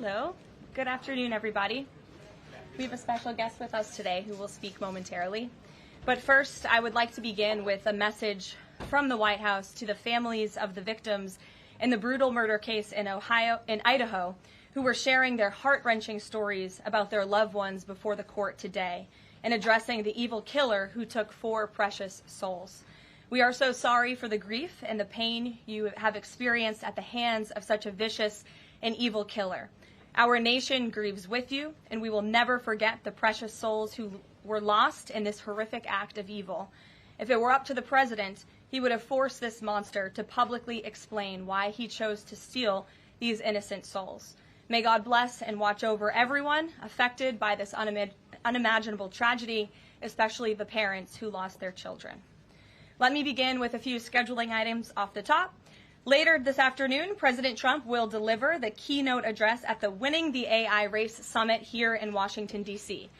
Hello. Good afternoon, everybody. We have a special guest with us today who will speak momentarily. But first, I would like to begin with a message from the White House to the families of the victims in the brutal murder case in Idaho, who were sharing their heart-wrenching stories about their loved ones before the court today and addressing the evil killer who took 4 precious souls. We are so sorry for the grief and the pain you have experienced at the hands of such a vicious and evil killer. Our nation grieves with you, and we will never forget the precious souls who were lost in this horrific act of evil. If it were up to the president, he would have forced this monster to publicly explain why he chose to steal these innocent souls. May God bless and watch over everyone affected by this unimaginable tragedy, especially the parents who lost their children. Let me begin with a few scheduling items off the top. Later this afternoon, President Trump will deliver the keynote address at the Winning the AI Race Summit here in Washington, D.C.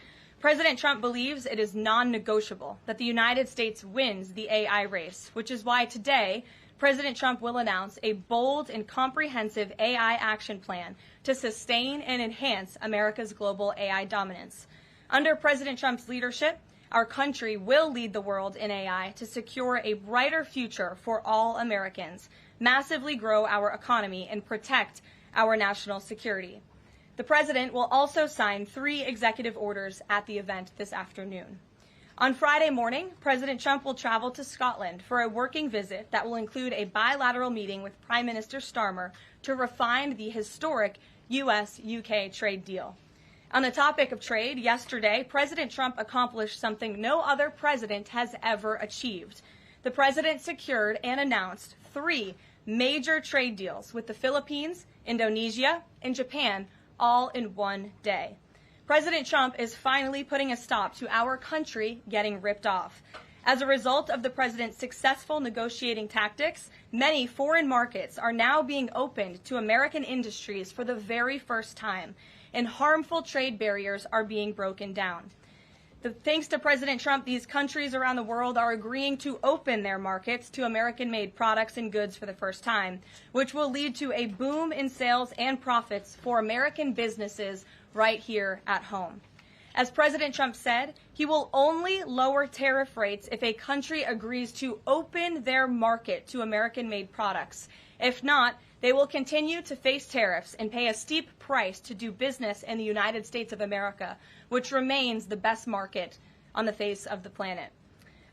President Trump believes it is non-negotiable that the United States wins the AI race, which is why today President Trump will announce a bold and comprehensive AI action plan to sustain and enhance America's global AI dominance. Under President Trump's leadership, our country will lead the world in AI to secure a brighter future for all Americans, massively grow our economy, and protect our national security. The president will also sign 3 executive orders at the event this afternoon. On Friday morning, President Trump will travel to Scotland for a working visit that will include a bilateral meeting with Prime Minister Starmer to refine the historic U.S.-UK trade deal. On the topic of trade, yesterday, President Trump accomplished something no other president has ever achieved. The president secured and announced 3 major trade deals with the Philippines, Indonesia, and Japan, all in one day. President Trump is finally putting a stop to our country getting ripped off. As a result of the president's successful negotiating tactics, many foreign markets are now being opened to American industries for the very first time, and harmful trade barriers are being broken down. Thanks to President Trump, these countries around the world are agreeing to open their markets to American-made products and goods for the first time, which will lead to a boom in sales and profits for American businesses right here at home. As President Trump said, he will only lower tariff rates if a country agrees to open their market to American-made products. If not, they will continue to face tariffs and pay a steep price to do business in the United States of America, which remains the best market on the face of the planet.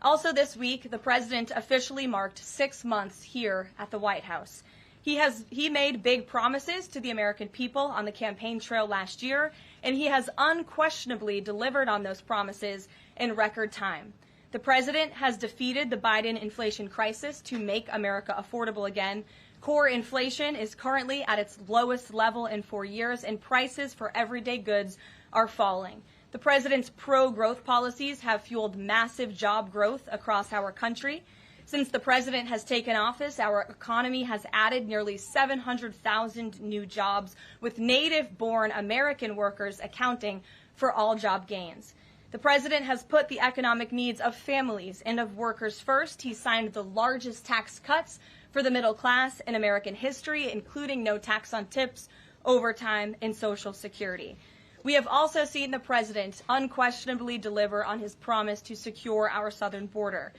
Also this week, the president officially marked 6 months here at the White House. He made big promises to the American people on the campaign trail last year, and he has unquestionably delivered on those promises in record time. The president has defeated the Biden inflation crisis to make America affordable again. Core inflation is currently at its lowest level in 4 years, and prices for everyday goods are falling. The president's pro-growth policies have fueled massive job growth across our country. Since the president has taken office, our economy has added nearly 700,000 new jobs, with native-born American workers accounting for all job gains. The president has put the economic needs of families and of workers first. He signed the largest tax cuts for the middle class in American history, including no tax on tips, overtime, and Social Security. We have also seen the president unquestionably deliver on his promise to secure our southern border.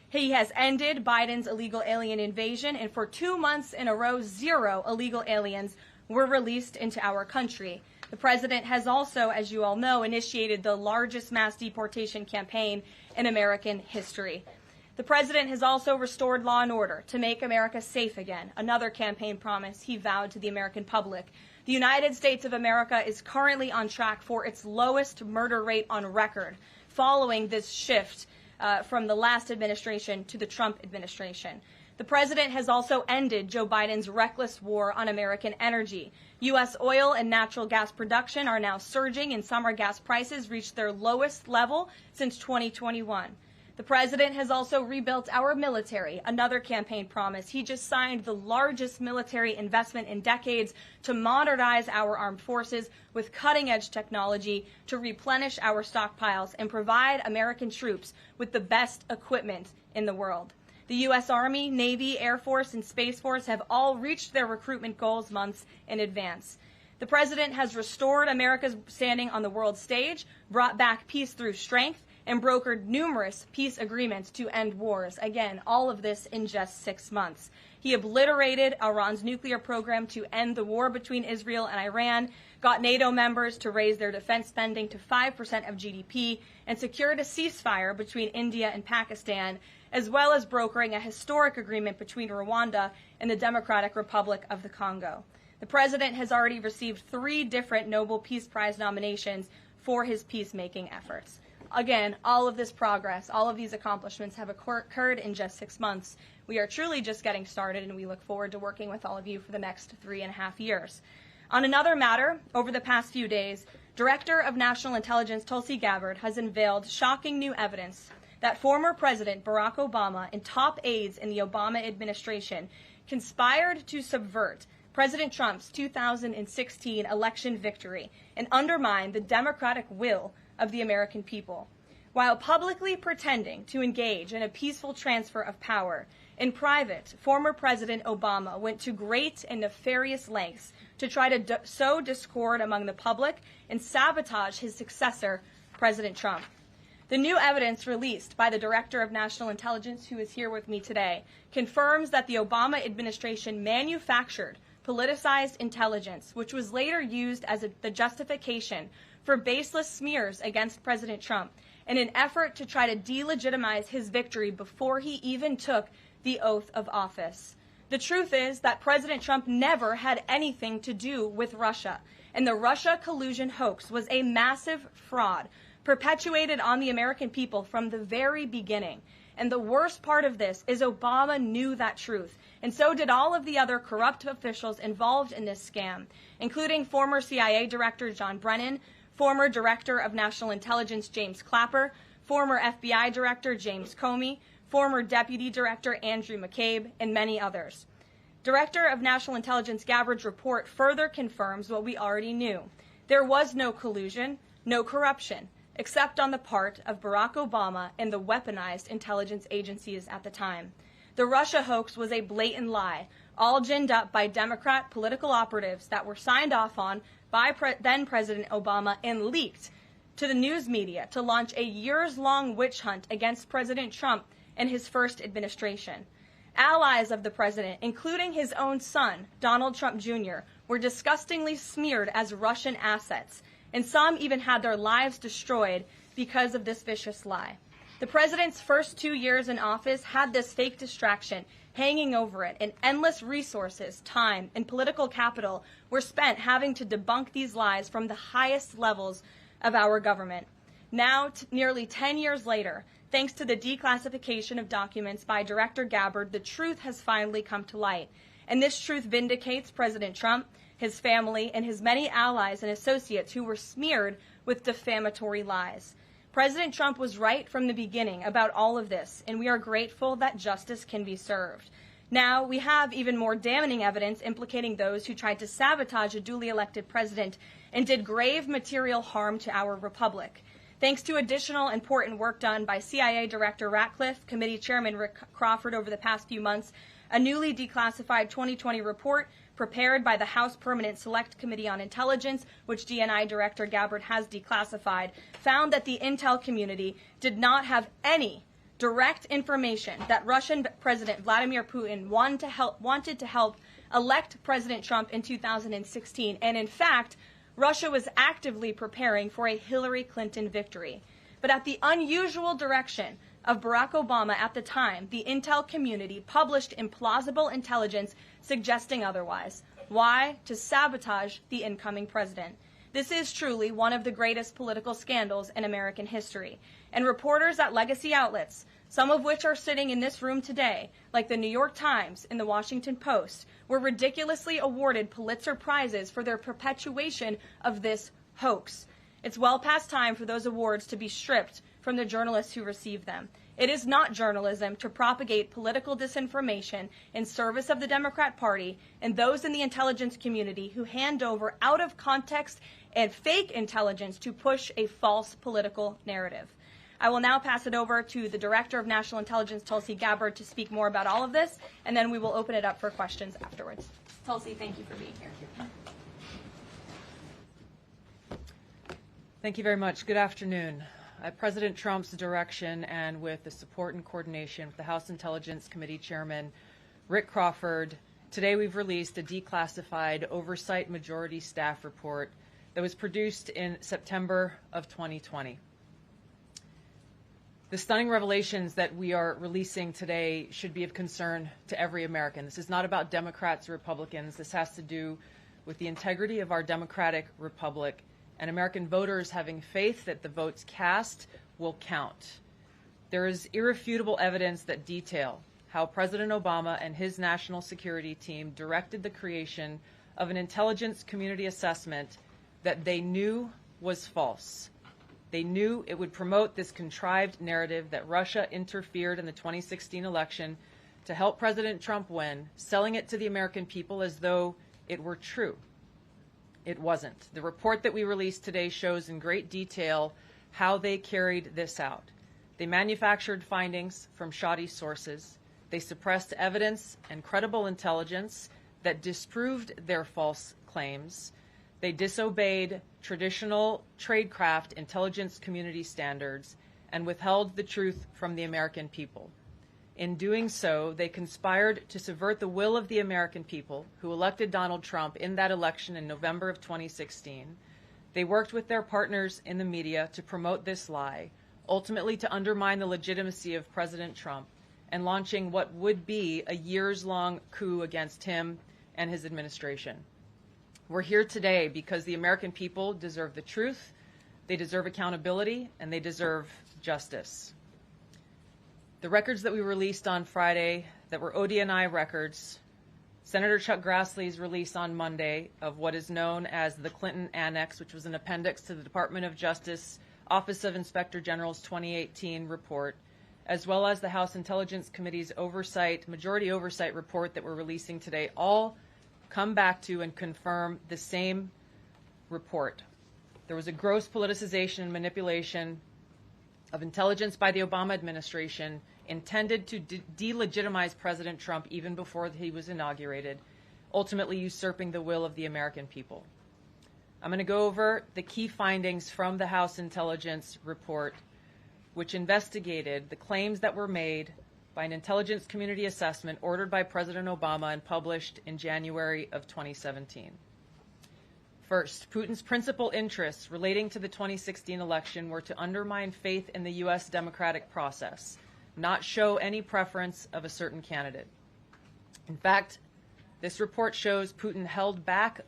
He has ended Biden's illegal alien invasion, and for 2 months in a row, 0 illegal aliens were released into our country. The president has also, as you all know, initiated the largest mass deportation campaign in American history. The president has also restored law and order to make America safe again, another campaign promise he vowed to the American public. The United States of America is currently on track for its lowest murder rate on record, following this shift from the last administration to the Trump administration. The president has also ended Joe Biden's reckless war on American energy. U.S. oil and natural gas production are now surging, and summer gas prices reached their lowest level since 2021. The president has also rebuilt our military, another campaign promise. He just signed the largest military investment in decades to modernize our armed forces with cutting-edge technology to replenish our stockpiles and provide American troops with the best equipment in the world. The U.S. Army, Navy, Air Force, and Space Force have all reached their recruitment goals months in advance. The president has restored America's standing on the world stage, brought back peace through strength, and brokered numerous peace agreements to end wars. Again, all of this in just 6 months. He obliterated Iran's nuclear program to end the war between Israel and Iran, got NATO members to raise their defense spending to 5% of GDP, and secured a ceasefire between India and Pakistan, as well as brokering a historic agreement between Rwanda and the Democratic Republic of the Congo. The president has already received 3 different Nobel Peace Prize nominations for his peacemaking efforts. Again, all of this progress, all of these accomplishments have occurred in just 6 months. We are truly just getting started, and we look forward to working with all of you for the next 3.5 years. On another matter, over the past few days, Director of National Intelligence Tulsi Gabbard has unveiled shocking new evidence that former President Barack Obama and top aides in the Obama administration conspired to subvert President Trump's 2016 election victory and undermine the democratic will of the American people. While publicly pretending to engage in a peaceful transfer of power, in private, former President Obama went to great and nefarious lengths to try to sow discord among the public and sabotage his successor, President Trump. The new evidence released by the Director of National Intelligence, who is here with me today, confirms that the Obama administration manufactured politicized intelligence, which was later used as the justification for baseless smears against President Trump in an effort to try to delegitimize his victory before he even took the oath of office. The truth is that President Trump never had anything to do with Russia, and the Russia collusion hoax was a massive fraud perpetuated on the American people from the very beginning. And the worst part of this is Obama knew that truth, and so did all of the other corrupt officials involved in this scam, including former CIA Director John Brennan, former Director of National Intelligence James Clapper, former FBI Director James Comey, former Deputy Director Andrew McCabe, and many others. Director of National Intelligence Gabbard's report further confirms what we already knew. There was no collusion, no corruption, except on the part of Barack Obama and the weaponized intelligence agencies at the time. The Russia hoax was a blatant lie, all ginned up by Democrat political operatives that were signed off on by then President Obama and leaked to the news media to launch a years-long witch hunt against President Trump and his first administration. Allies of the president, including his own son, Donald Trump Jr., were disgustingly smeared as Russian assets, and some even had their lives destroyed because of this vicious lie. The president's first 2 years in office had this fake distraction hanging over it, and endless resources, time, and political capital were spent having to debunk these lies from the highest levels of our government. Now, nearly 10 years later, thanks to the declassification of documents by Director Gabbard, the truth has finally come to light. And this truth vindicates President Trump, his family, and his many allies and associates who were smeared with defamatory lies. President Trump was right from the beginning about all of this, and we are grateful that justice can be served. Now, we have even more damning evidence implicating those who tried to sabotage a duly elected president and did grave material harm to our republic. Thanks to additional important work done by CIA Director Ratcliffe, Committee Chairman Rick Crawford over the past few months, a newly declassified 2020 report prepared by the House Permanent Select Committee on Intelligence, which DNI Director Gabbard has declassified, found that the intel community did not have any direct information that Russian President Vladimir Putin wanted to help elect President Trump in 2016, and in fact, Russia was actively preparing for a Hillary Clinton victory. But at the unusual direction of Barack Obama at the time, the intel community published implausible intelligence suggesting otherwise. Why? To sabotage the incoming president. This is truly one of the greatest political scandals in American history. And reporters at legacy outlets, some of which are sitting in this room today, like the New York Times and the Washington Post, were ridiculously awarded Pulitzer Prizes for their perpetuation of this hoax. It's well past time for those awards to be stripped from the journalists who receive them. It is not journalism to propagate political disinformation in service of the Democrat Party and those in the intelligence community who hand over out of context and fake intelligence to push a false political narrative. I will now pass it over to the Director of National Intelligence, Tulsi Gabbard, to speak more about all of this, and then we will open it up for questions afterwards. Tulsi, thank you for being here. Thank you very much. Good afternoon. At President Trump's direction and with the support and coordination with the House Intelligence Committee Chairman Rick Crawford, today we've released a declassified Oversight Majority Staff report that was produced in September of 2020. The stunning revelations that we are releasing today should be of concern to every American. This is not about Democrats or Republicans. This has to do with the integrity of our democratic republic and American voters having faith that the votes cast will count. There is irrefutable evidence that detail how President Obama and his national security team directed the creation of an intelligence community assessment that they knew was false. They knew it would promote this contrived narrative that Russia interfered in the 2016 election to help President Trump win, selling it to the American people as though it were true. It wasn't. The report that we released today shows in great detail how they carried this out. They manufactured findings from shoddy sources. They suppressed evidence and credible intelligence that disproved their false claims. They disobeyed traditional tradecraft intelligence community standards and withheld the truth from the American people. In doing so, they conspired to subvert the will of the American people who elected Donald Trump in that election in November of 2016. They worked with their partners in the media to promote this lie, ultimately to undermine the legitimacy of President Trump and launching what would be a years-long coup against him and his administration. We're here today because the American people deserve the truth, they deserve accountability, and they deserve justice. The records that we released on Friday that were ODNI records, Senator Chuck Grassley's release on Monday of what is known as the Clinton Annex, which was an appendix to the Department of Justice Office of Inspector General's 2018 report, as well as the House Intelligence Committee's majority oversight report that we're releasing today, all come back to and confirm the same report. There was a gross politicization and manipulation of intelligence by the Obama administration intended to delegitimize President Trump even before he was inaugurated, ultimately usurping the will of the American people. I'm going to go over the key findings from the House Intelligence report, which investigated the claims that were made by an intelligence community assessment ordered by President Obama and published in January of 2017. First, Putin's principal interests relating to the 2016 election were to undermine faith in the U.S. democratic process, not show any preference of a certain candidate. In fact, this report shows Putin held back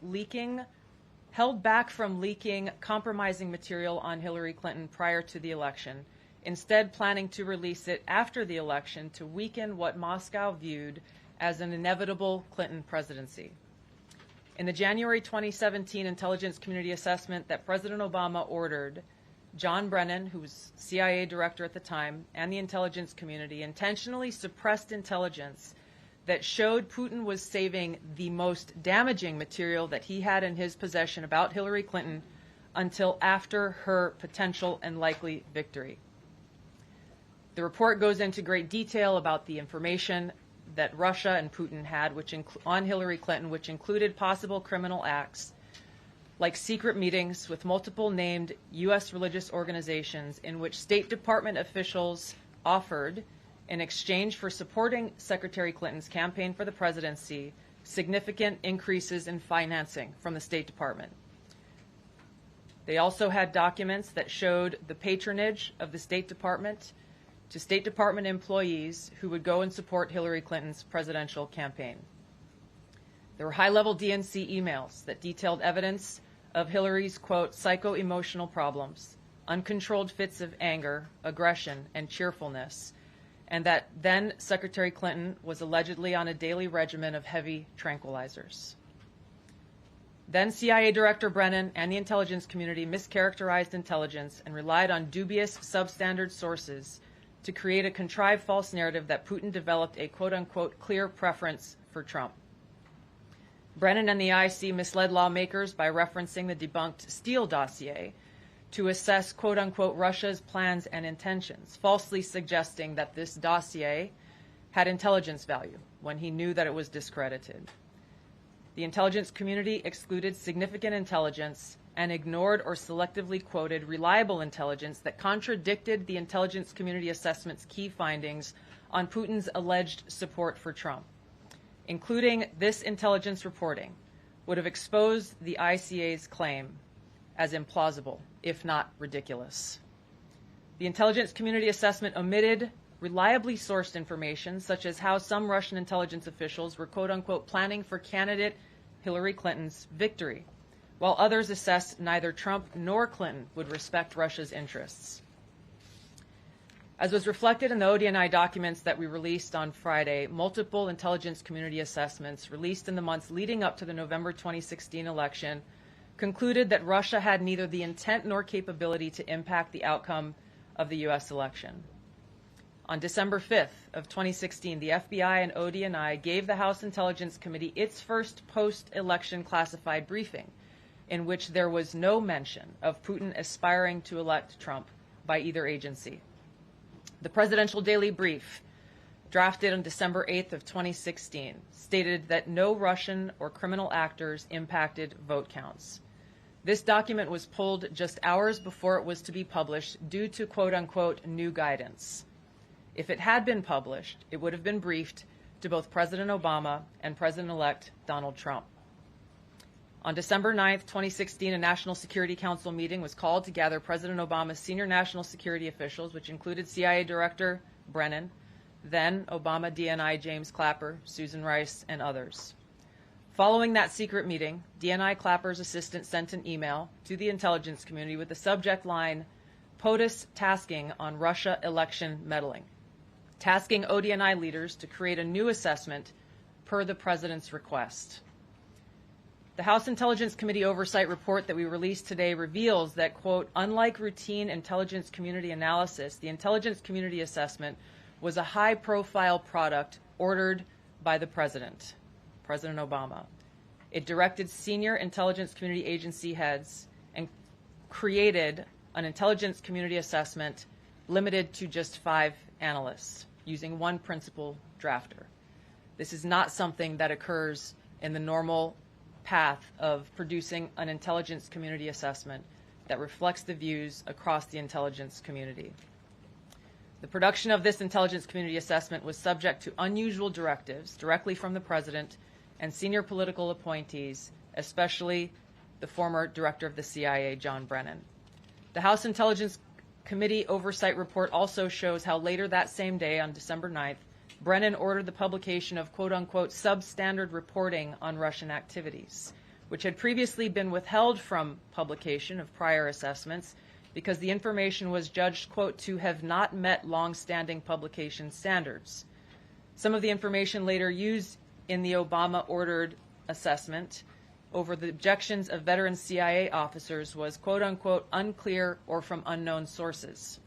from leaking compromising material on Hillary Clinton prior to the election, instead planning to release it after the election to weaken what Moscow viewed as an inevitable Clinton presidency. In the January 2017 intelligence community assessment that President Obama ordered, John Brennan, who was CIA director at the time, and the intelligence community intentionally suppressed intelligence that showed Putin was saving the most damaging material that he had in his possession about Hillary Clinton until after her potential and likely victory. The report goes into great detail about the information that Russia and Putin had on Hillary Clinton, which included possible criminal acts like secret meetings with multiple named U.S. religious organizations in which State Department officials offered, in exchange for supporting Secretary Clinton's campaign for the presidency, significant increases in financing from the State Department. They also had documents that showed the patronage of the State Department to State Department employees who would go and support Hillary Clinton's presidential campaign. There were high-level DNC emails that detailed evidence of Hillary's, quote, psycho-emotional problems, uncontrolled fits of anger, aggression, and cheerfulness, and that then Secretary Clinton was allegedly on a daily regimen of heavy tranquilizers. Then CIA Director Brennan and the intelligence community mischaracterized intelligence and relied on dubious substandard sources to create a contrived false narrative that Putin developed a quote-unquote clear preference for Trump. Brennan and the IC misled lawmakers by referencing the debunked Steele dossier to assess quote-unquote Russia's plans and intentions, falsely suggesting that this dossier had intelligence value when he knew that it was discredited. The intelligence community excluded significant intelligence and ignored or selectively quoted reliable intelligence that contradicted the intelligence community assessment's key findings on Putin's alleged support for Trump. Including this intelligence reporting would have exposed the ICA's claim as implausible, if not ridiculous. The intelligence community assessment omitted reliably sourced information, such as how some Russian intelligence officials were quote-unquote planning for candidate Hillary Clinton's victory, while others assessed neither Trump nor Clinton would respect Russia's interests. As was reflected in the ODNI documents that we released on Friday, multiple intelligence community assessments released in the months leading up to the November 2016 election concluded that Russia had neither the intent nor capability to impact the outcome of the U.S. election. On December 5th of 2016, the FBI and ODNI gave the House Intelligence Committee its first post-election classified briefing, in which there was no mention of Putin aspiring to elect Trump by either agency. The Presidential Daily Brief, drafted on December 8th of 2016, stated that no Russian or criminal actors impacted vote counts. This document was pulled just hours before it was to be published due to quote-unquote new guidance. If it had been published, it would have been briefed to both President Obama and President-elect Donald Trump. On December 9th, 2016, a National Security Council meeting was called to gather President Obama's senior national security officials, which included CIA Director Brennan, then Obama DNI James Clapper, Susan Rice, and others. Following that secret meeting, DNI Clapper's assistant sent an email to the intelligence community with the subject line, POTUS tasking on Russia election meddling, tasking ODNI leaders to create a new assessment per the president's request. The House Intelligence Committee oversight report that we released today reveals that, quote, unlike routine intelligence community analysis, the intelligence community assessment was a high-profile product ordered by the president, President Obama. It directed senior intelligence community agency heads and created an intelligence community assessment limited to just 5 analysts, using one principal drafter. This is not something that occurs in the normal path of producing an intelligence community assessment that reflects the views across the intelligence community. The production of this intelligence community assessment was subject to unusual directives directly from the president and senior political appointees, especially the former director of the CIA, John Brennan. The House Intelligence Committee oversight report also shows how later that same day, on December 9th, Brennan ordered the publication of quote-unquote substandard reporting on Russian activities, which had previously been withheld from publication of prior assessments because the information was judged, quote, to have not met long-standing publication standards. Some of the information later used in the Obama-ordered assessment over the objections of veteran CIA officers was, quote-unquote, unclear or from unknown sources.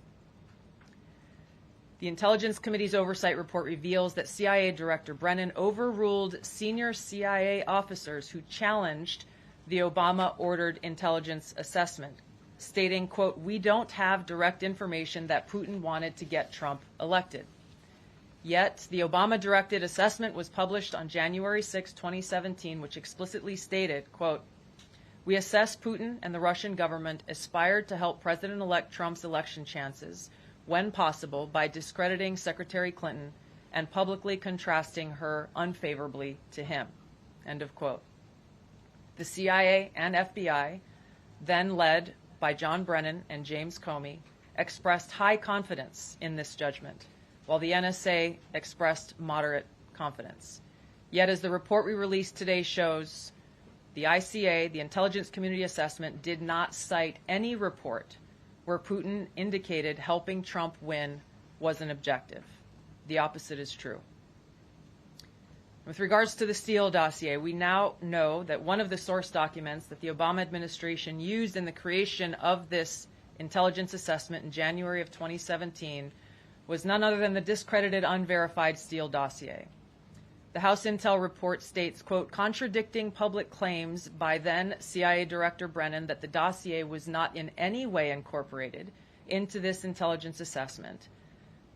The Intelligence Committee's oversight report reveals that CIA Director Brennan overruled senior CIA officers who challenged the Obama-ordered intelligence assessment, stating, quote, we don't have direct information that Putin wanted to get Trump elected. Yet, the Obama-directed assessment was published on January 6, 2017, which explicitly stated, quote, we assess Putin and the Russian government aspired to help President-elect Trump's election chances when possible by discrediting Secretary Clinton and publicly contrasting her unfavorably to him, end of quote. The CIA and FBI, then led by John Brennan and James Comey, expressed high confidence in this judgment, while the NSA expressed moderate confidence. Yet, as the report we released today shows, the ICA, the Intelligence Community Assessment, did not cite any report where Putin indicated helping Trump win was an objective. The opposite is true. With regards to the Steele dossier, we now know that one of the source documents that the Obama administration used in the creation of this intelligence assessment in January of 2017 was none other than the discredited, unverified Steele dossier. The House Intel report states, quote, contradicting public claims by then CIA Director Brennan that the dossier was not in any way incorporated into this intelligence assessment.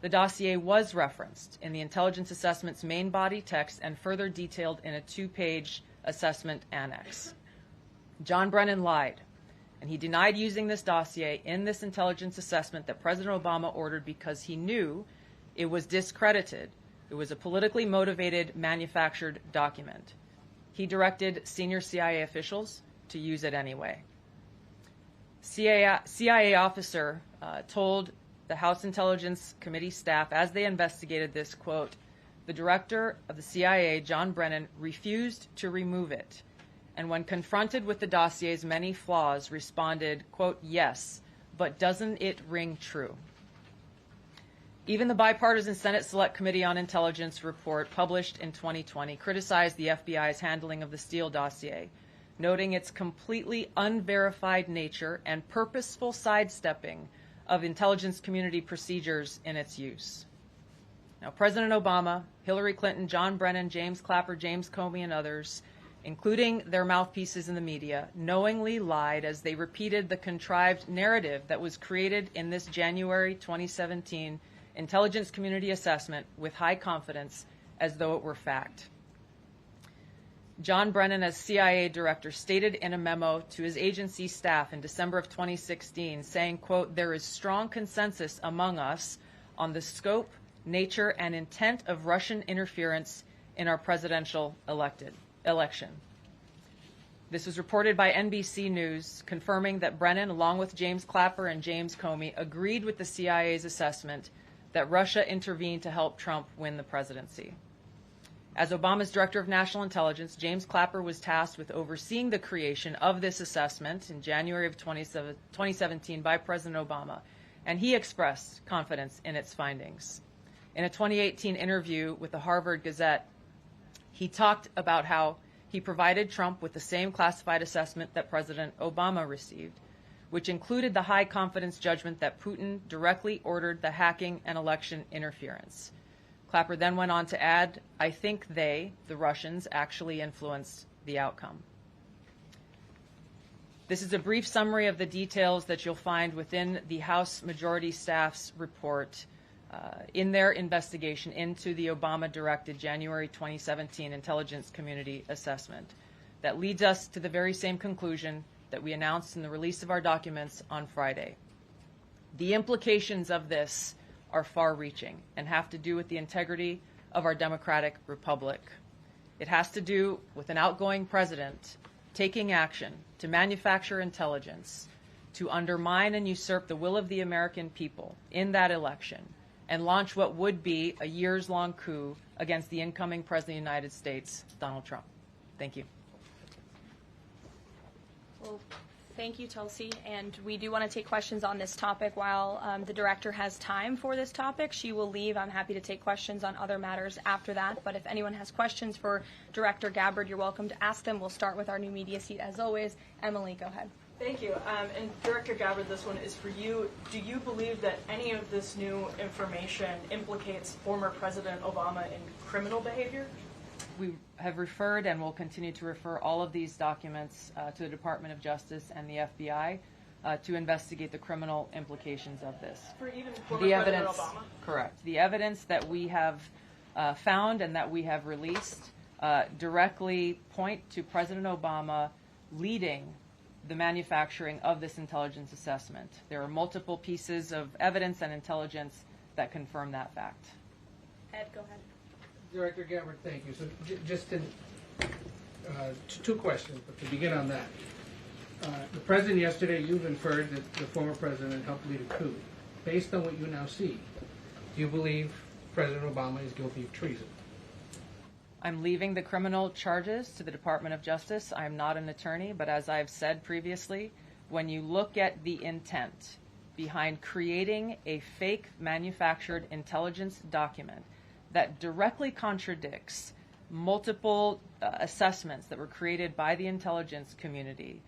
The dossier was referenced in the intelligence assessment's main body text and further detailed in a 2-page assessment annex. John Brennan lied And he denied using this dossier in this intelligence assessment that President Obama ordered because he knew it was discredited. It was a politically motivated, manufactured document. He directed senior CIA officials to use it anyway. CIA officer told the House Intelligence Committee staff as they investigated this, quote, "The director of the CIA, John Brennan, refused to remove it, and when confronted with the dossier's many flaws, responded, quote, 'Yes, but doesn't it ring true?'" Even the bipartisan Senate Select Committee on Intelligence report published in 2020 criticized the FBI's handling of the Steele dossier, noting its completely unverified nature and purposeful sidestepping of intelligence community procedures in its use. Now, President Obama, Hillary Clinton, John Brennan, James Clapper, James Comey, and others, including their mouthpieces in the media, knowingly lied as they repeated the contrived narrative that was created in this January 2017 intelligence community assessment with high confidence as though it were fact. John Brennan, as CIA director, stated in a memo to his agency staff in December of 2016, saying, quote, "There is strong consensus among us on the scope, nature, and intent of Russian interference in our presidential election." This was reported by NBC News, confirming that Brennan, along with James Clapper and James Comey, agreed with the CIA's assessment that Russia intervened to help Trump win the presidency. As Obama's Director of National Intelligence, James Clapper was tasked with overseeing the creation of this assessment in January of 2017 by President Obama, and he expressed confidence in its findings. In a 2018 interview with the Harvard Gazette, he talked about how he provided Trump with the same classified assessment that President Obama received, which included the high confidence judgment that Putin directly ordered the hacking and election interference. Clapper then went on to add, "I think they, the Russians, actually influenced the outcome." This is a brief summary of the details that you'll find within the House Majority Staff's report in their investigation into the Obama-directed January 2017 Intelligence Community Assessment. That leads us to the very same conclusion that we announced in the release of our documents on Friday. The implications of this are far-reaching and have to do with the integrity of our democratic republic. It has to do with an outgoing president taking action to manufacture intelligence, to undermine and usurp the will of the American people in that election, and launch what would be a years-long coup against the incoming President of the United States, Donald Trump. Thank you. Well, thank you, Tulsi. And we do want to take questions on this topic while the director has time for this topic. She will leave. I'm happy to take questions on other matters after that. But if anyone has questions for Director Gabbard, you're welcome to ask them. We'll start with our new media seat as always. Emily, go ahead. Thank you. And Director Gabbard, this one is for you. Do you believe that any of this new information implicates former President Obama in criminal behavior? We have referred and will continue to refer all of these documents to the Department of Justice and the FBI to investigate the criminal implications of this. For even former President Obama? Correct. The evidence that we have found and that we have released directly point to President Obama leading the manufacturing of this intelligence assessment. There are multiple pieces of evidence and intelligence that confirm that fact. Ed, go ahead. Director Gabbard, thank you. So just in, two questions, but to begin on that. The President yesterday, you've inferred that the former President helped lead a coup. Based on what you now see, do you believe President Obama is guilty of treason? I'm leaving the criminal charges to the Department of Justice. I'm not an attorney, but as I've said previously, when you look at the intent behind creating a fake manufactured intelligence document that directly contradicts multiple assessments that were created by the intelligence community,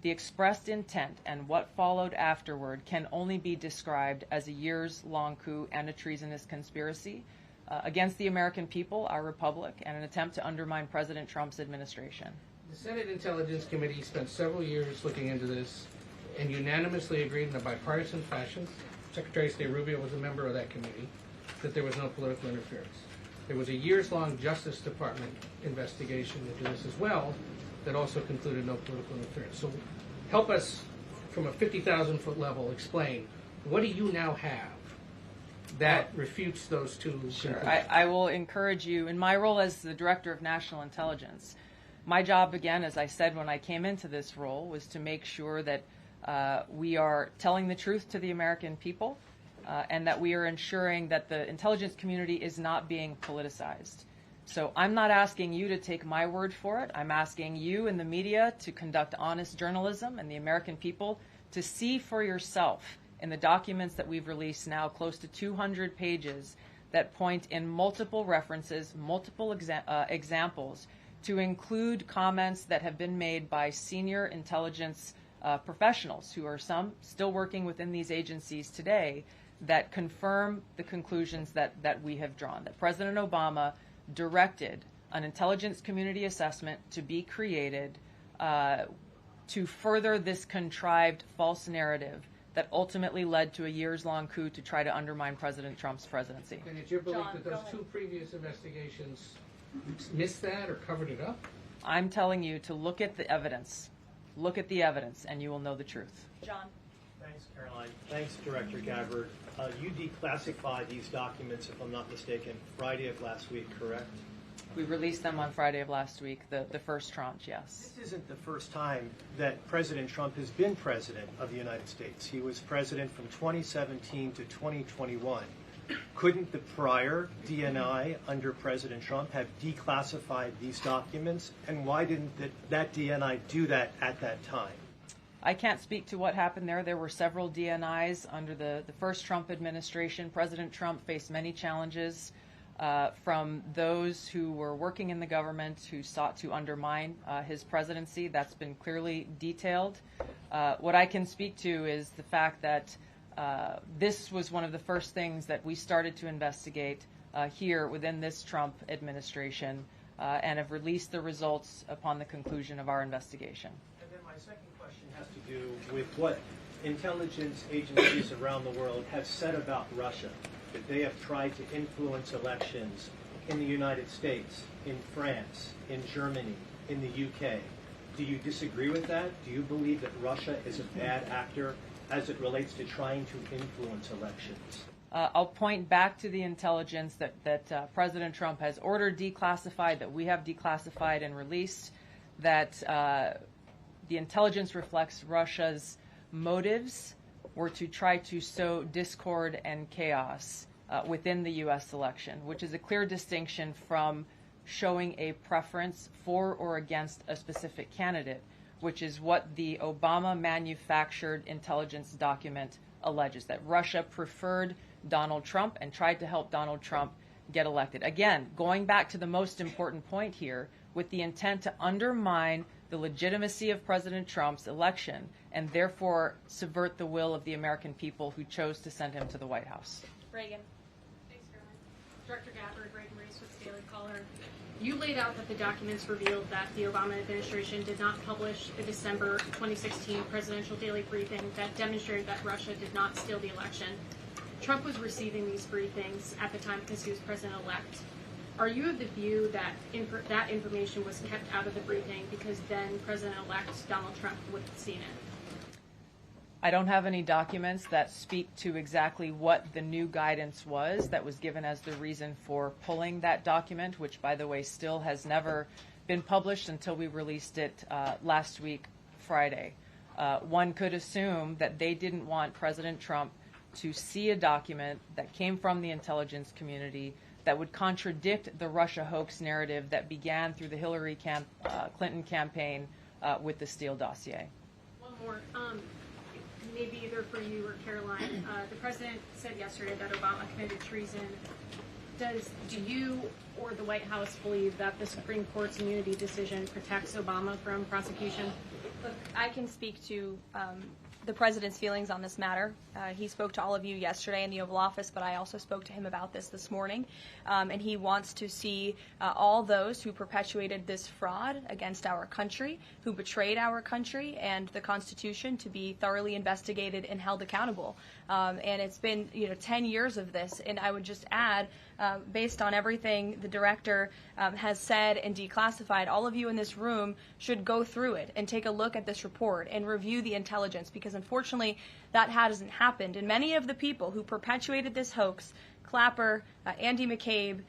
the expressed intent and what followed afterward can only be described as a years-long coup and a treasonous conspiracy against the American people, our republic, and an attempt to undermine President Trump's administration. The Senate Intelligence Committee spent several years looking into this and unanimously agreed in a bipartisan fashion, Secretary of State Rubio was a member of that committee, that there was no political interference. There was a years-long Justice Department investigation into this as well that also concluded no political interference. So help us from a 50,000-foot level, explain, what do you now have that refutes those two Sure. conclusions? I will encourage you, in my role as the Director of National Intelligence, my job, again, as I said when I came into this role, was to make sure that we are telling the truth to the American people and that we are ensuring that the intelligence community is not being politicized. So I'm not asking you to take my word for it. I'm asking you in the media to conduct honest journalism and the American people to see for yourself in the documents that we've released now, close to 200 pages, that point in multiple references, multiple examples, to include comments that have been made by senior intelligence professionals, who are some still working within these agencies today, that confirm the conclusions that we have drawn, that President Obama directed an intelligence community assessment to be created to further this contrived false narrative that ultimately led to a years-long coup to try to undermine President Trump's presidency. And it's your belief John, that go those ahead. two previous investigations missed that or covered it up? I'm telling you to look at the evidence. Look at the evidence, and you will know the truth. John. Thanks, Caroline. Thanks, Director Gabbard. You declassified these documents, if I'm not mistaken, Friday of last week, correct? We released them on Friday of last week, the first tranche, yes. This isn't the first time that President Trump has been president of the United States. He was president from 2017 to 2021. Couldn't the prior DNI under President Trump have declassified these documents? And why didn't that DNI do that at that time? I can't speak to what happened there. There were several DNIs under the first Trump administration. President Trump faced many challenges from those who were working in the government who sought to undermine his presidency. That's been clearly detailed. What I can speak to is the fact that this was one of the first things that we started to investigate here within this Trump administration and have released the results upon the conclusion of our investigation. And then my second question has to do with what intelligence agencies around the world have said about Russia, that they have tried to influence elections in the United States, in France, in Germany, in the UK. Do you disagree with that? Do you believe that Russia is a bad actor as it relates to trying to influence elections? I'll point back to the intelligence that President Trump has ordered declassified, that we have declassified and released, that the intelligence reflects Russia's motives were to try to sow discord and chaos within the U.S. election, which is a clear distinction from showing a preference for or against a specific candidate, which is what the Obama manufactured intelligence document alleges, that Russia preferred Donald Trump and tried to help Donald Trump get elected. Again, going back to the most important point here, with the intent to undermine the legitimacy of President Trump's election and therefore subvert the will of the American people who chose to send him to the White House. Reagan. Thanks, Caroline. Director Gabbard, Reagan Race with Daily Caller. You laid out that the documents revealed that the Obama administration did not publish the December 2016 presidential daily briefing that demonstrated that Russia did not steal the election. Trump was receiving these briefings at the time because he was president-elect. Are you of the view that that information was kept out of the briefing because then President-elect Donald Trump would have seen it? I don't have any documents that speak to exactly what the new guidance was that was given as the reason for pulling that document, which, by the way, still has never been published until we released it last week, Friday. One could assume that they didn't want President Trump to see a document that came from the intelligence community that would contradict the Russia hoax narrative that began through the Hillary Clinton campaign with the Steele dossier. One more. Maybe either for you or Caroline. The president said yesterday that Obama committed treason. Do you or the White House believe that the Supreme Court's immunity decision protects Obama from prosecution? Look, I can speak to the president's feelings on this matter. He spoke to all of you yesterday in the Oval Office, but I also spoke to him about this morning. And he wants to see all those who perpetuated this fraud against our country, who betrayed our country and the Constitution, to be thoroughly investigated and held accountable. And it's been 10 years of this. And I would just add, based on everything the director has said and declassified, all of you in this room should go through it and take a look at this report and review the intelligence, because Unfortunately, that hasn't happened. And many of the people who perpetuated this hoax, Clapper, Andy McCabe,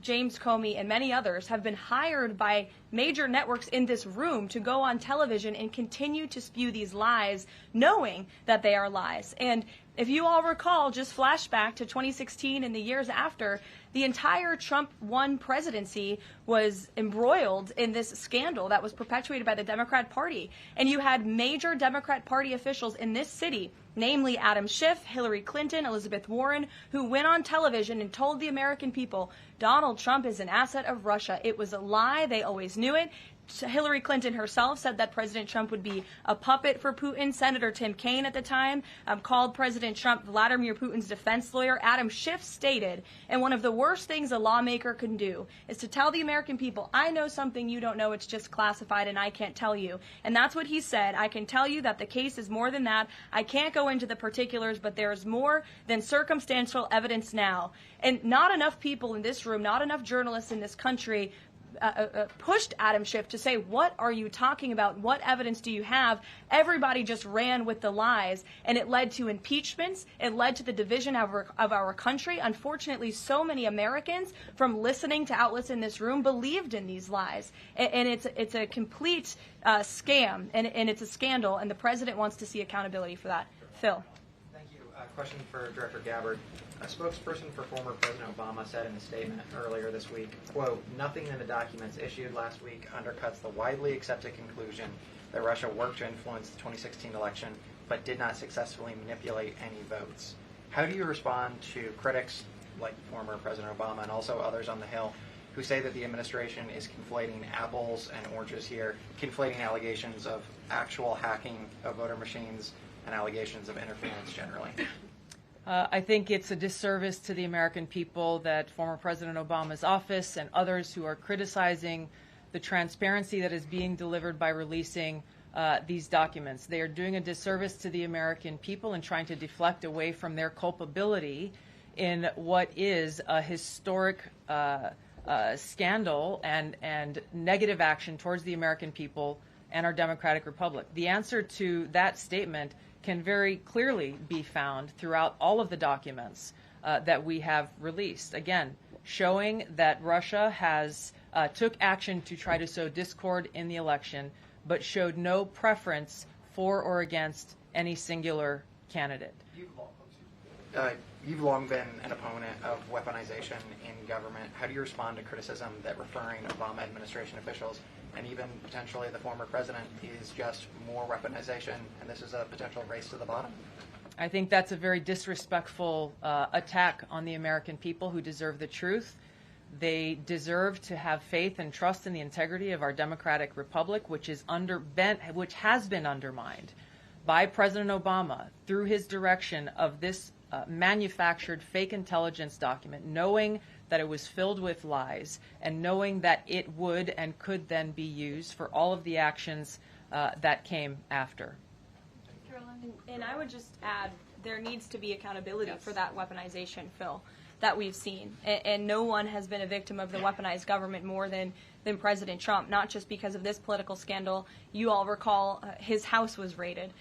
James Comey, and many others, have been hired by major networks in this room to go on television and continue to spew these lies, knowing that they are lies. And if you all recall, just flashback to 2016 and the years after, the entire Trump 1 presidency was embroiled in this scandal that was perpetuated by the Democrat Party. And you had major Democrat Party officials in this city, namely Adam Schiff, Hillary Clinton, Elizabeth Warren, who went on television and told the American people, Donald Trump is an asset of Russia. It was a lie. They always knew it. Hillary Clinton herself said that President Trump would be a puppet for Putin. Senator Tim Kaine at the time called President Trump Vladimir Putin's defense lawyer. Adam Schiff stated, and one of the worst things a lawmaker can do is to tell the American people, I know something you don't know, it's just classified and I can't tell you. And that's what he said. I can tell you that the case is more than that. I can't go into the particulars, but there is more than circumstantial evidence now. And not enough people in this room, not enough journalists in this country pushed Adam Schiff to say, what are you talking about? What evidence do you have? Everybody just ran with the lies, and it led to impeachments. It led to the division of our country. Unfortunately, so many Americans, from listening to outlets in this room, believed in these lies. And it's a complete scam, and it's a scandal, and the president wants to see accountability for that. Phil. Thank you. Question for Director Gabbard. A spokesperson for former President Obama said in a statement earlier this week, quote, nothing in the documents issued last week undercuts the widely accepted conclusion that Russia worked to influence the 2016 election but did not successfully manipulate any votes. How do you respond to critics like former President Obama and also others on the Hill who say that the administration is conflating apples and oranges here, conflating allegations of actual hacking of voter machines and allegations of interference generally? I think it's a disservice to the American people that former President Obama's office and others who are criticizing the transparency that is being delivered by releasing these documents. They are doing a disservice to the American people and trying to deflect away from their culpability in what is a historic scandal and negative action towards the American people and our democratic republic. The answer to that statement can very clearly be found throughout all of the documents that we have released. Again, showing that Russia has took action to try to sow discord in the election, but showed no preference for or against any singular candidate. You've long been an opponent of weaponization in government. How do you respond to criticism that referring Obama administration officials and even potentially the former president is just more weaponization, and this is a potential race to the bottom? I think that's a very disrespectful attack on the American people who deserve the truth. They deserve to have faith and trust in the integrity of our democratic republic, which has been undermined by President Obama through his direction of this manufactured fake intelligence document, knowing that it was filled with lies and knowing that it would and could then be used for all of the actions that came after. Caroline, and I would just add, there needs to be accountability for that weaponization, Phil, that we've seen. And no one has been a victim of the weaponized government more than President Trump, not just because of this political scandal. You all recall his house was raided.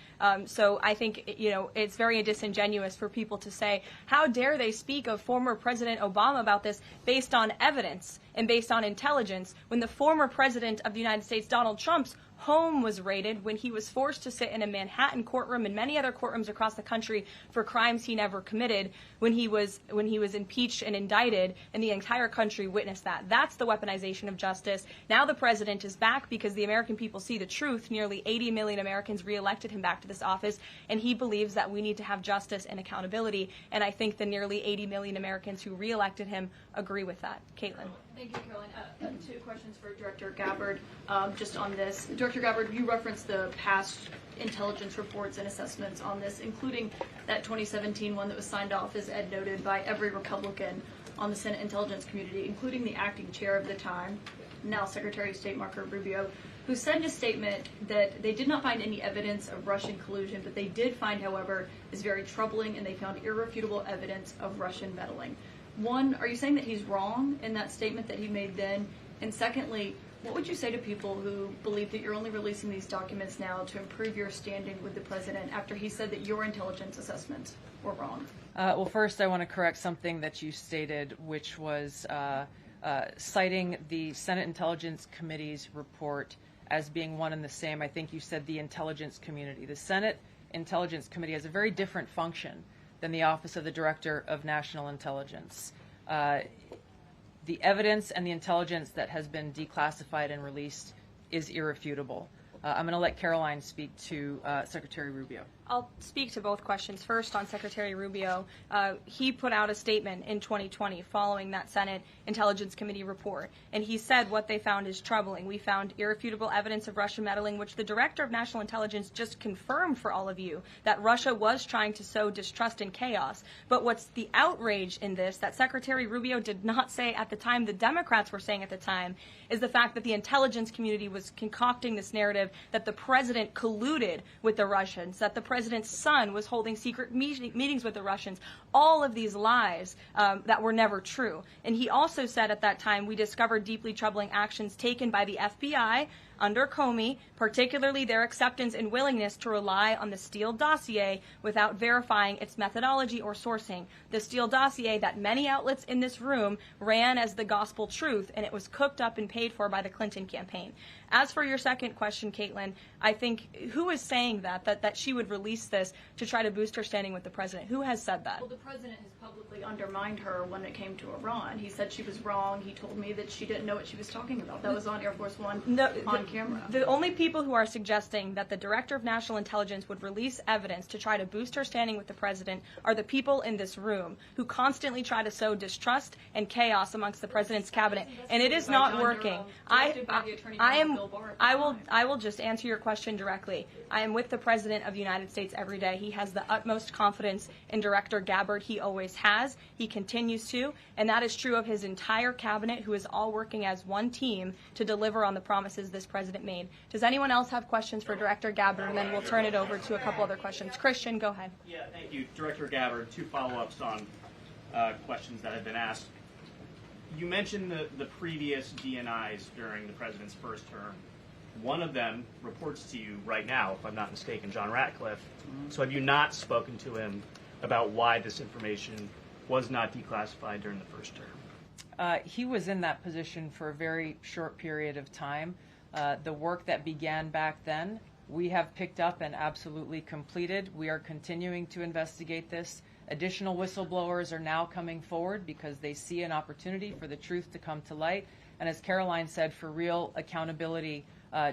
So I think, it's very disingenuous for people to say, how dare they speak of former President Obama about this based on evidence and based on intelligence, when the former president of the United States, Donald Trump's home was raided, when he was forced to sit in a Manhattan courtroom and many other courtrooms across the country for crimes he never committed, when he was impeached and indicted, and the entire country witnessed that. That's the weaponization of justice. Now the president is back because the American people see the truth. Nearly 80 million Americans reelected him back to this office, and he believes that we need to have justice and accountability. And I think the nearly 80 million Americans who reelected him agree with that. Caitlin. Thank you, Caroline. Two questions for Director Gabbard just on this. Director Gabbard, you referenced the past intelligence reports and assessments on this, including that 2017 one that was signed off, as Ed noted, by every Republican on the Senate Intelligence Community, including the acting chair of the time, now Secretary of State Marco Rubio, who said in a statement that they did not find any evidence of Russian collusion, but they did find, however, is very troubling, and they found irrefutable evidence of Russian meddling. One, are you saying that he's wrong in that statement that he made then? And secondly, What would you say to people who believe that you're only releasing these documents now to improve your standing with the president after he said that your intelligence assessments were wrong? Well, first, I want to correct something that you stated, which was citing the Senate Intelligence Committee's report as being one and the same. I think you said the intelligence community. The Senate Intelligence Committee has a very different function than the Office of the Director of National Intelligence. The evidence and the intelligence that has been declassified and released is irrefutable. I'm going to let Karoline speak to Secretary Rubio. I'll speak to both questions. First, on Secretary Rubio, he put out a statement in 2020 following that Senate Intelligence Committee report, and he said what they found is troubling. We found irrefutable evidence of Russian meddling, which the Director of National Intelligence just confirmed for all of you, that Russia was trying to sow distrust and chaos. But what's the outrage in this that Secretary Rubio did not say at the time, the Democrats were saying at the time, is the fact that the intelligence community was concocting this narrative that the president colluded with the Russians, that the president's son was holding secret meetings with the Russians, all of these lies that were never true. And he also said at that time, we discovered deeply troubling actions taken by the FBI under Comey, particularly their acceptance and willingness to rely on the Steele dossier without verifying its methodology or sourcing. The Steele dossier that many outlets in this room ran as the gospel truth, and it was cooked up and paid for by the Clinton campaign. As for your second question, Caitlin, I think who is saying that she would release this to try to boost her standing with the president? Who has said that? Well, the president has publicly undermined her when it came to Iran. He said she was wrong. He told me that she didn't know what she was talking about. That was on Air Force One on camera. The only people who are suggesting that the Director of National Intelligence would release evidence to try to boost her standing with the president are the people in this room who constantly try to sow distrust and chaos amongst the president's cabinet, and it is not working. I will just answer your question directly. I am with the President of the United States every day. He has the utmost confidence in Director Gabbard. He always has. He continues to, and that is true of his entire cabinet, who is all working as one team to deliver on the promises this president made. Does anyone else have questions for Director Gabbard? And then we'll turn it over to a couple other questions. Christian, go ahead. Yeah, thank you. Director Gabbard, two follow-ups on questions that have been asked. You mentioned the previous DNIs during the president's first term. One of them reports to you right now, if I'm not mistaken, John Ratcliffe. So have you not spoken to him about why this information was not declassified during the first term? He was in that position for a very short period of time. The work that began back then, we have picked up and absolutely completed. We are continuing to investigate this. Additional whistleblowers are now coming forward because they see an opportunity for the truth to come to light. And as Karoline said, for real accountability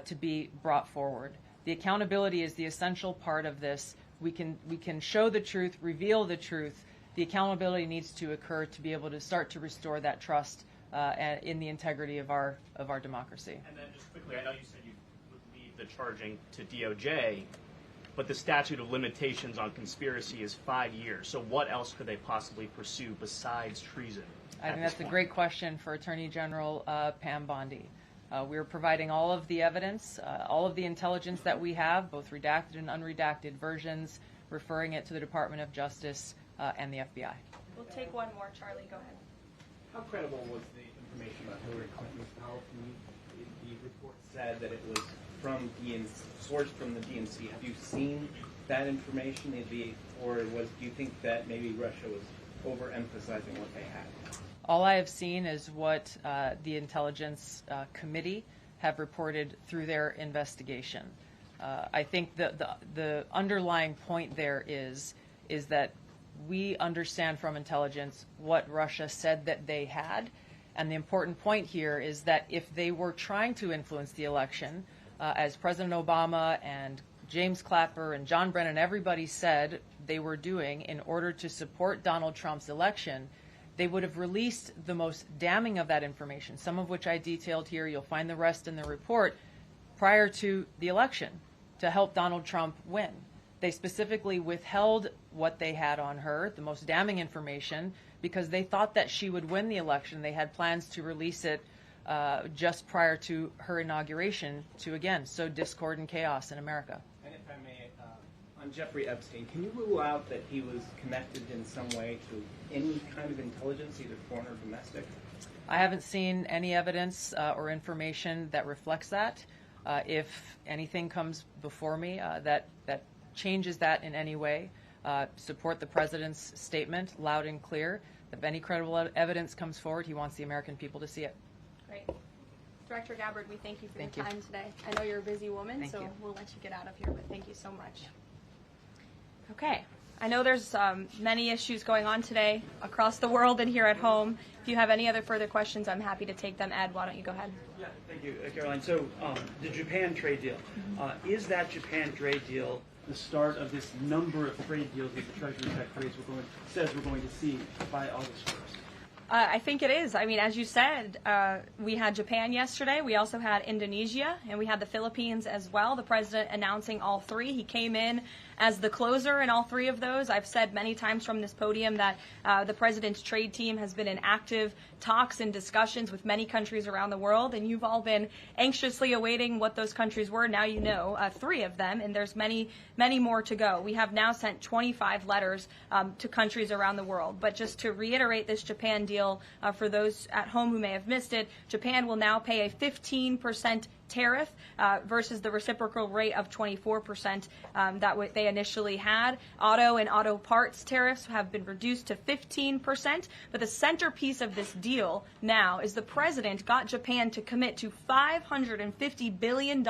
to be brought forward. The accountability is the essential part of this. We can show the truth, reveal the truth. The accountability needs to occur to be able to start to restore that trust in the integrity of our democracy. And then just quickly, I know you said you would leave the charging to DOJ, but the statute of limitations on conspiracy is 5 years. So what else could they possibly pursue besides treason? I think that's a great question for Attorney General Pam Bondi. We're providing all of the evidence, all of the intelligence that we have, both redacted and unredacted versions, referring it to the Department of Justice and the FBI. We'll take one more. Charlie, go ahead. How credible was the information about Hillary Clinton's health? The report said that it was from sourced from the DNC. Have you seen that information, or do you think that maybe Russia was overemphasizing what they had? All I have seen is what the Intelligence Committee have reported through their investigation. I think the underlying point there is that we understand from intelligence what Russia said that they had, and the important point here is that if they were trying to influence the election, as President Obama and James Clapper and John Brennan, everybody said they were doing in order to support Donald Trump's election, they would have released the most damning of that information, some of which I detailed here. You'll find the rest in the report, prior to the election to help Donald Trump win. They specifically withheld what they had on her, the most damning information, because they thought that she would win the election. They had plans to release it just prior to her inauguration to, again, sow discord and chaos in America. And if I may, On Jeffrey Epstein, can you rule out that he was connected in some way to any kind of intelligence, either foreign or domestic? I haven't seen any evidence or information that reflects that. If anything comes before me that changes that in any way, support the president's statement loud and clear. If any credible evidence comes forward, he wants the American people to see it. Great. Director Gabbard, we thank you for Thank your you. time today. I know you're a busy woman, Thank so you. we'll let you get out of here, but thank you so much. Okay. I know there's many issues going on today across the world and here at home. If you have any other further questions, I'm happy to take them. Ed, why don't you go ahead? Yeah, thank you, Caroline. So the Japan trade deal, is that Japan trade deal the start of this number of trade deals that the Treasury Secretary says we're going to see by August 1st? I think it is. I mean, as you said, we had Japan yesterday. We also had Indonesia, and we had the Philippines as well. The president announcing all three. He came in as the closer in all three of those. I've said many times from this podium that the president's trade team has been in active talks and discussions with many countries around the world, and you've all been anxiously awaiting what those countries were. Now you know three of them, and there's many, many more to go. We have now sent 25 letters to countries around the world. But just to reiterate this Japan deal, for those at home who may have missed it, Japan will now pay a 15% tariff versus the reciprocal rate of 24% that they initially had. Auto and auto parts tariffs have been reduced to 15%, but the centerpiece of this deal now is the president got Japan to commit to $550 billion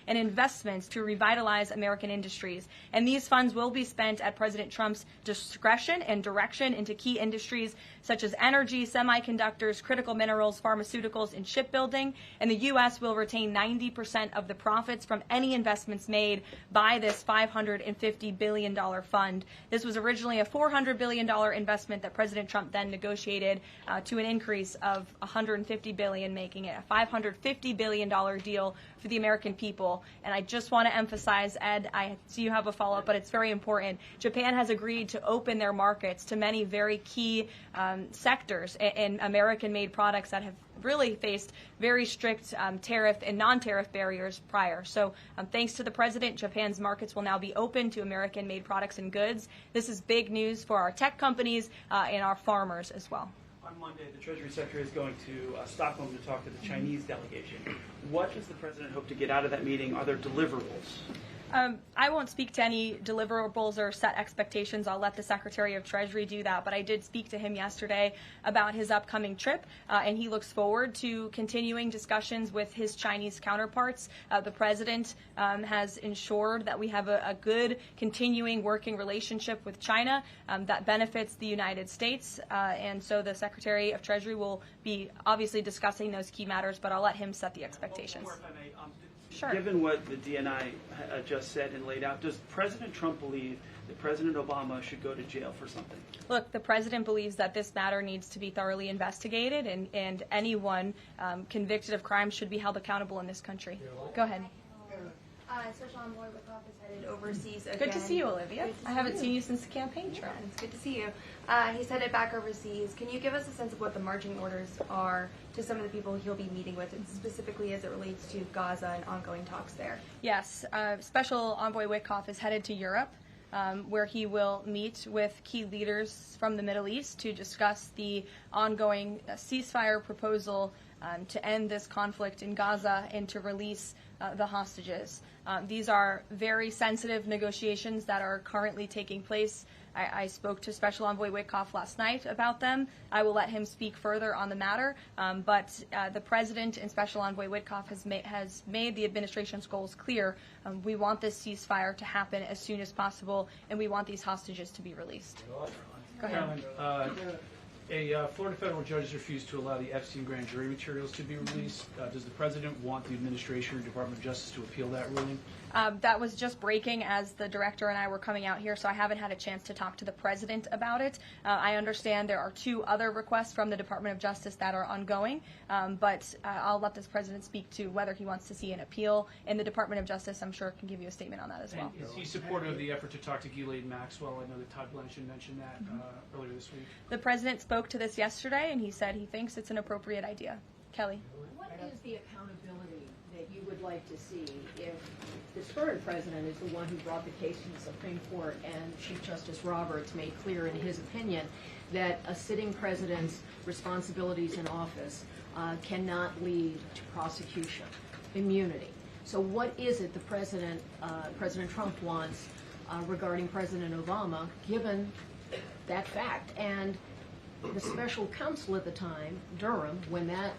in investments to revitalize American industries. And these funds will be spent at President Trump's discretion and direction into key industries such as energy, semiconductors, critical minerals, pharmaceuticals, and shipbuilding. And the U.S. will retain 90% of the profits from any investments made by this $550 billion fund. This was originally a $400 billion investment that President Trump then negotiated to an increase of $150 billion, making it a $550 billion deal for the American people. And I just want to emphasize, Ed, I see you have a follow-up, but it's very important. Japan has agreed to open their markets to many very key sectors and American-made products that have really faced very strict tariff and non-tariff barriers prior. So thanks to the president, Japan's markets will now be open to American-made products and goods. This is big news for our tech companies and our farmers as well. On Monday, the Treasury Secretary is going to Stockholm to talk to the Chinese delegation. What does the president hope to get out of that meeting? Are there deliverables? I won't speak to any deliverables or set expectations. I'll let the Secretary of Treasury do that. But I did speak to him yesterday about his upcoming trip, and he looks forward to continuing discussions with his Chinese counterparts. The President has ensured that we have a good continuing working relationship with China that benefits the United States. And so the Secretary of Treasury will be obviously discussing those key matters, but I'll let him set the expectations. Sure. Given what the DNI just said and laid out, does President Trump believe that President Obama should go to jail for something? Look, the president believes that this matter needs to be thoroughly investigated, and anyone convicted of crime should be held accountable in this country. Go ahead. Special Envoy Wickoff is headed overseas again. Good to see you, Olivia. I haven't seen you since the campaign trail. Yeah, it's good to see you. He's headed back overseas. Can you give us a sense of what the marching orders are to some of the people he'll be meeting with, and specifically as it relates to Gaza and ongoing talks there? Yes. Special Envoy Wickoff is headed to Europe, where he will meet with key leaders from the Middle East to discuss the ongoing ceasefire proposal to end this conflict in Gaza and to release the hostages. These are very sensitive negotiations that are currently taking place. I spoke to Special Envoy Wickoff last night about them. I will let him speak further on the matter, but the President and Special Envoy Wickoff has made the administration's goals clear. We want this ceasefire to happen as soon as possible, and we want these hostages to be released. Go ahead. A Florida federal judge has refused to allow the Epstein grand jury materials to be released. Does the president want the administration or Department of Justice to appeal that ruling? That was just breaking as the director and I were coming out here, so I haven't had a chance to talk to the president about it. I understand there are 2 other requests from the Department of Justice that are ongoing, but I'll let this president speak to whether he wants to see an appeal. And the Department of Justice, I'm sure, can give you a statement on that as well. Is he supportive of the effort to talk to Ghislaine Maxwell? I know that Todd Blanchard mentioned that earlier this week. The president spoke to this yesterday, and he said he thinks it's an appropriate idea. Kelly. What is the accountability that you would like to see if this current president is the one who brought the case to the Supreme Court and Chief Justice Roberts made clear in his opinion that a sitting president's responsibilities in office cannot lead to prosecution, immunity. So what is it the President Trump wants regarding President Obama, given that fact? And the special counsel at the time, Durham, when that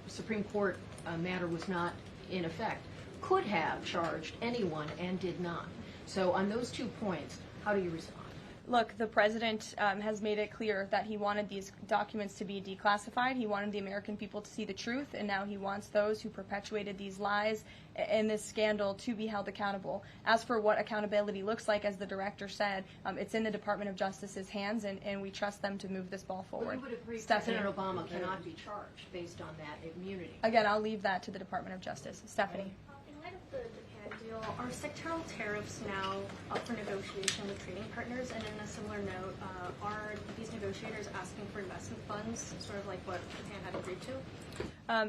Supreme Court matter was not in effect, could have charged anyone and did not. So on those 2 points, how do you respond? Look, the president has made it clear that he wanted these documents to be declassified. He wanted the American people to see the truth, and now he wants those who perpetuated these lies and this scandal to be held accountable. As for what accountability looks like, as the director said, it's in the Department of Justice's hands, and we trust them to move this ball forward. But you would agree Stephanie. President Obama cannot be charged based on that immunity. Again, I'll leave that to the Department of Justice. Stephanie. In light of the Japan deal, are sectoral tariffs now up for negotiation with trading partners? And in a similar note, are these negotiators asking for investment funds, sort of like what Japan had agreed to?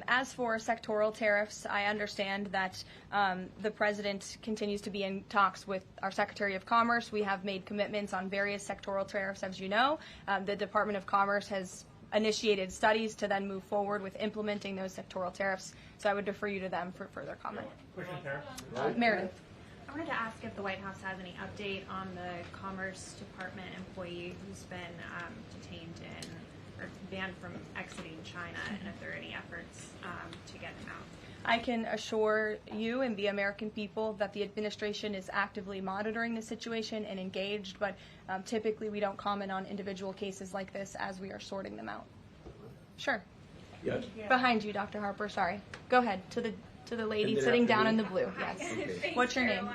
As for sectoral tariffs, I understand that the president continues to be in talks with our Secretary of Commerce. We have made commitments on various sectoral tariffs, as you know. The Department of Commerce has initiated studies to then move forward with implementing those sectoral tariffs. So I would defer you to them for further comment. Meredith. I wanted to ask if the White House has any update on the Commerce Department employee who's been detained or banned from exiting China, and if there are any efforts to get him out. I can assure you and the American people that the administration is actively monitoring the situation and engaged, but typically we don't comment on individual cases like this as we are sorting them out. Sure. Yes. Behind you, Dr. Harper, sorry. Go ahead, to the lady sitting down in the blue. Yes. Okay. What's your name?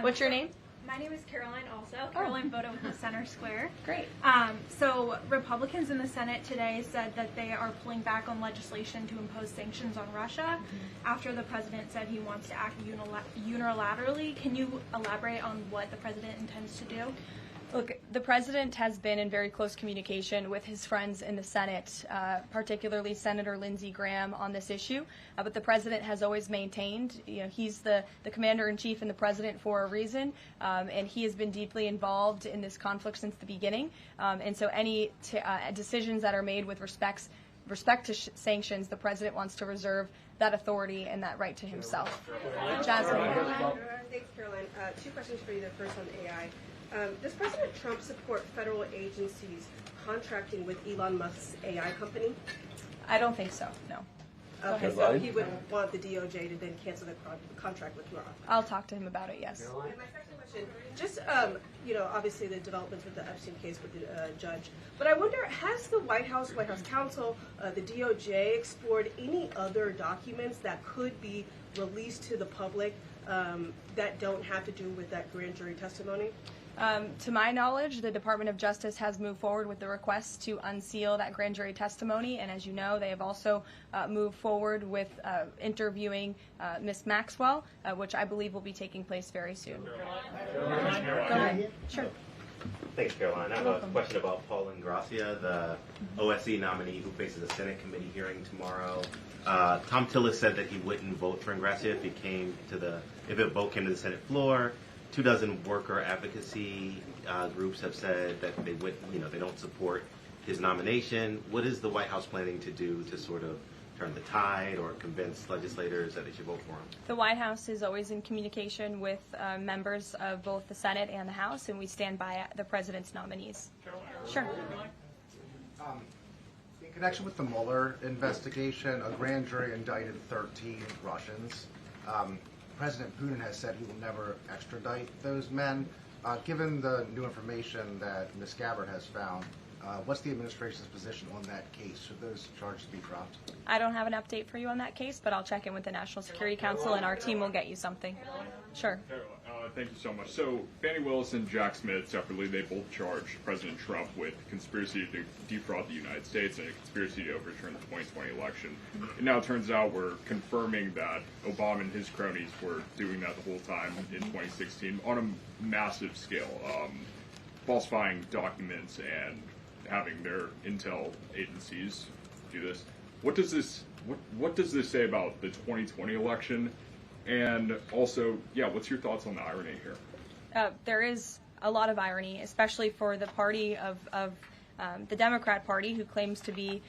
What's your name? My name is Caroline also. Caroline Boda with the Center Square. Great. So Republicans in the Senate today said that they are pulling back on legislation to impose sanctions on Russia after the president said he wants to act unilaterally. Can you elaborate on what the president intends to do? Look, the president has been in very close communication with his friends in the Senate, particularly Senator Lindsey Graham, on this issue. But the president has always maintained, he's the commander-in-chief and the president for a reason, and he has been deeply involved in this conflict since the beginning. And so any decisions that are made with respect to sanctions, the president wants to reserve that authority and that right to himself. Jasmine. Thanks, Caroline. 2 questions for you. The first on AI. Does President Trump support federal agencies contracting with Elon Musk's AI company? I don't think so, no. Okay, so he would want the DOJ to then cancel the contract with Roth. I'll talk to him about it, yes. And my second question, just, obviously the developments with the Epstein case with the judge, but I wonder, has the White House counsel, the DOJ explored any other documents that could be released to the public that don't have to do with that grand jury testimony? To my knowledge, the Department of Justice has moved forward with the request to unseal that grand jury testimony, and as you know, they have also moved forward with interviewing Ms. Maxwell, which I believe will be taking place very soon. Go ahead. Sure. Thanks, Caroline. I have a question about Paul Ingrassia, the OSC nominee who faces a Senate committee hearing tomorrow. Tom Tillis said that he wouldn't vote for Ingrassia if a vote came to the Senate floor. 24 worker advocacy groups have said that they don't support his nomination. What is the White House planning to do to sort of turn the tide or convince legislators that they should vote for him? The White House is always in communication with members of both the Senate and the House, and we stand by the president's nominees. Sure. In connection with the Mueller investigation, a grand jury indicted 13 Russians. President Putin has said he will never extradite those men. Given the new information that Ms. Gabbard has found, what's the administration's position on that case? Should those charges be dropped? I don't have an update for you on that case, but I'll check in with the National Security Council, and our team will get you something. Sure. Thank you so much. So Fannie Willis and Jack Smith separately, they both charged President Trump with conspiracy to defraud the United States and a conspiracy to overturn the 2020 election. It now turns out we're confirming that Obama and his cronies were doing that the whole time in 2016 on a massive scale, falsifying documents and having their intel agencies do this. What does this What does this say about the 2020 election? And also, yeah, what's your thoughts on the irony here? There is a lot of irony, especially for the party of the Democrat Party, who claims to be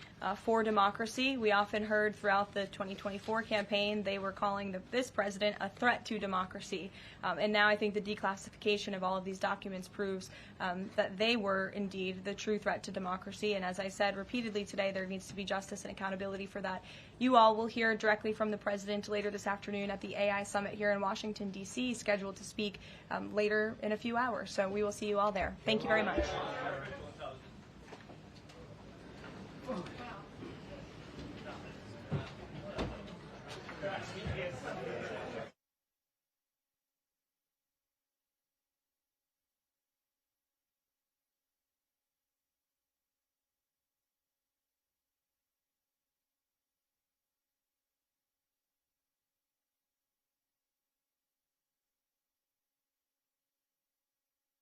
for democracy. We often heard throughout the 2024 campaign they were calling this president a threat to democracy. And now I think the declassification of all of these documents proves that they were indeed the true threat to democracy. And as I said repeatedly today, there needs to be justice and accountability for that. You all will hear directly from the president later this afternoon at the AI Summit here in Washington, D.C., scheduled to speak later in a few hours. So we will see you all there. Thank you very much.